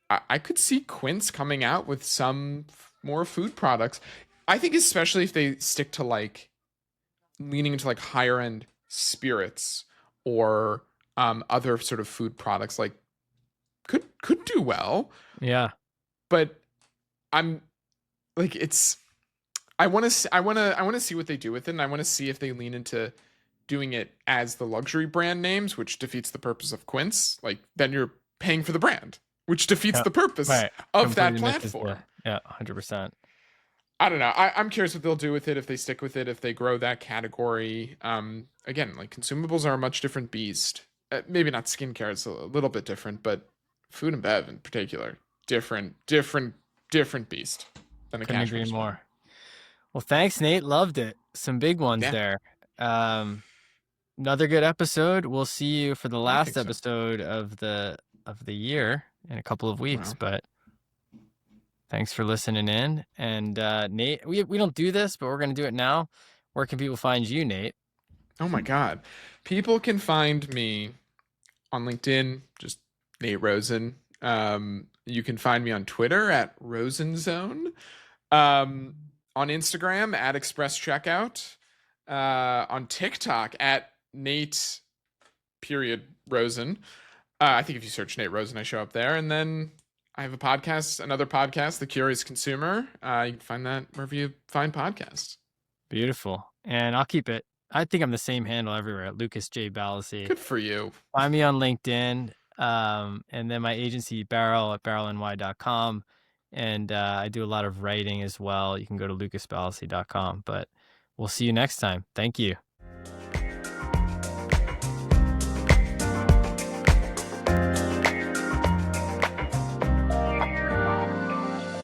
S2: I could see Quince coming out with some more food products. I think especially if they stick to like leaning into like higher end spirits or other sort of food products, like could do well.
S1: Yeah.
S2: But I'm like it's I want to see what they do with it, and I want to see if they lean into doing it as the luxury brand names, which defeats the purpose of Quince. Like then you're paying for the brand, which defeats
S1: Yeah.
S2: the purpose
S1: Right.
S2: of that
S1: Completely misses
S2: platform.
S1: yeah, 100%.
S2: I don't know. I'm curious what they'll do with it, if they stick with it, if they grow that category. Again, like consumables are a much different beast. Maybe not skincare; it's a little bit different, but food and bev in particular, different beast than a
S1: Couldn't
S2: cash
S1: agree
S2: register.
S1: more. Well, thanks, Nate. Loved it. Some big ones
S2: Yeah,
S1: there. Um, Another good episode. We'll see you for the
S2: I
S1: last
S2: think so.
S1: episode of the year in a couple of weeks.
S2: Well,
S1: But thanks for listening in. And Nate, we don't do this, but we're gonna do it now. Where can people find you, Nate?
S2: oh my God, people can find me on LinkedIn, just Nate Rosen. You can find me on Twitter at Rosenzone. Um, on Instagram at Express Checkout. On TikTok at Nate period Rosen. I think if you search Nate Rosen, I show up there. And then I have a podcast, another podcast, The Curious Consumer. You can find that wherever you find podcasts.
S1: Beautiful. And I'll keep it. I think I'm the same handle everywhere at Lucas J. Balassi.
S2: Good for you.
S1: Find me on LinkedIn. And then my agency, Barrel, at barrelny.com. And I do a lot of writing as well. You can go to lucasbalassi.com. But we'll see you next time. Thank you.